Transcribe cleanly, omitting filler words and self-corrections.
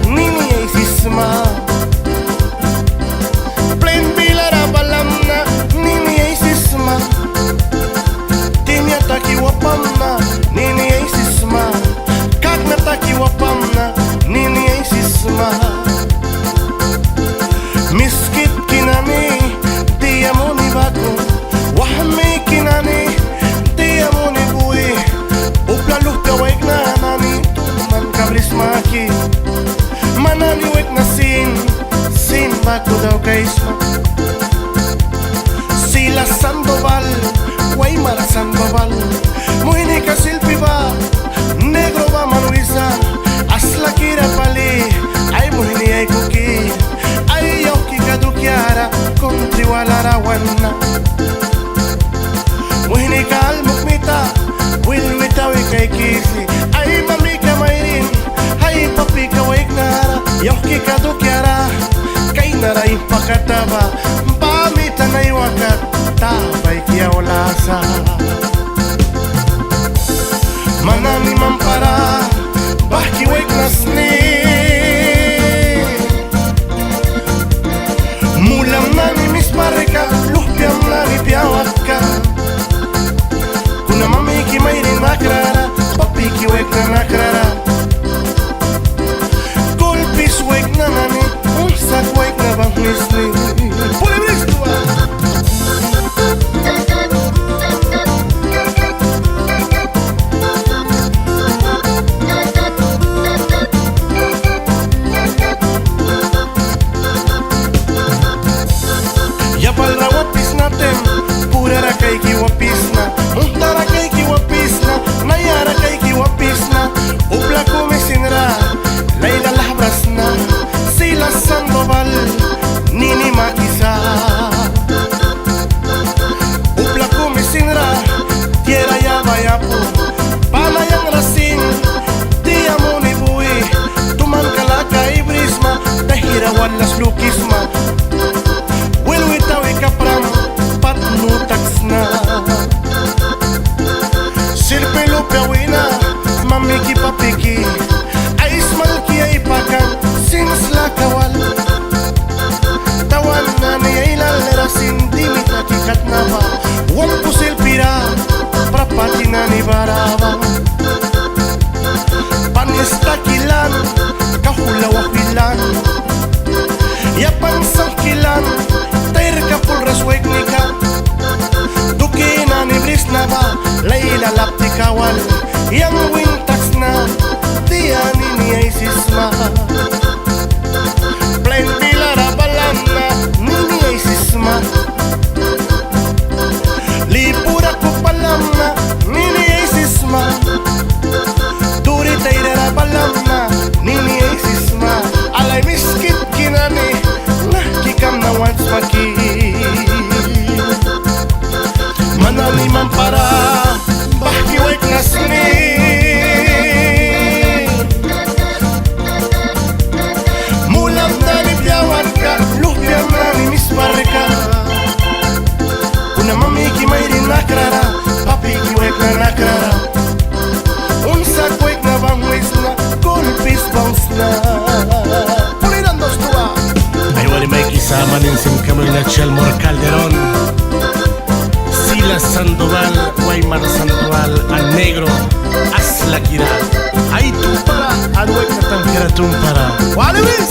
nini ay sisma. Plain bilara balamna nini ay sisma. Timya taki wapamna nini ay sisma. Kakna taki wapamna nini ay sisma. Miskit kinani diya mo ni bago. Wahmi kinani diya mo ni buwi. Uplaluh kaway na nani tuman kabrismaki. Mananiwek na sin bago daw kay isma. Sila Sandoval, Guaymara Sandoval. Muhini ka silpi ba, negro ba manuisa. Asla kira pali, ay muhini ay kuki. Ay yoki kadukyara, kontri wala rawana. Muhini ka almukmita, wilmitawi kay kisi. Ay mami ka mayrin, ay papi ka waiknara. Yoki kadukyara, kay naray pakataba. Pamita na iwakat, tabay kiya walasa. Manani mampara, bahki waiknasni. Mulam nani mispareka, luhpiam nani piawaka. Kuna mami ki mayrin nakrara, papi ki waikna nakrara. Golpis waikna nani, unsak waikna bang misli. Yapal rawapis natin, purara kay kiwapisna. Muntara kay kiwapisna, nayara kay kiwapisna. Upla kumisinra, layla labrasna. Sila Sandoval, nini maisa. Upla kumisinra, tierra yabayapu. Palayang rasin, diya mo ni buwi. Tuman kalaka ibrisma, dahira walas lukisma. Kapram patnutaksna Sirpelo piawina mamiki papiki Aismal ki ay pakan sinsla kawal Tawan na ni ay lalera sindimit na kikat na ba Wampu silpira prapati na ni baraba Panistakilan kahulawakilan Yapan sangkilan kapulras weknika Dukina ni blisna ba Layla lapti kawal Yang wintax na Diya nini ay sisma Plain bilara balamna Nini ay sisma Lipura ko palamna Nini ay sisma Duri tayrara balamna Nini ay sisma Alay miskit kinani Kikam na once maki Manani mampara bahki waiknasni Mulam nani piawarka luhpiam nani misparka Una mami ki mayrin nakrara papi ki waikna nakrara Unsak waikna bang wisna golpis bangsna Puliran dos tua Sama ninsim kamo na Chelmor Calderón Sila Sandoval, Guaymara Sandoval, al negro, Asla Kira. Ay tu para, al hueca tan kira tumpara. ¿Cuál es?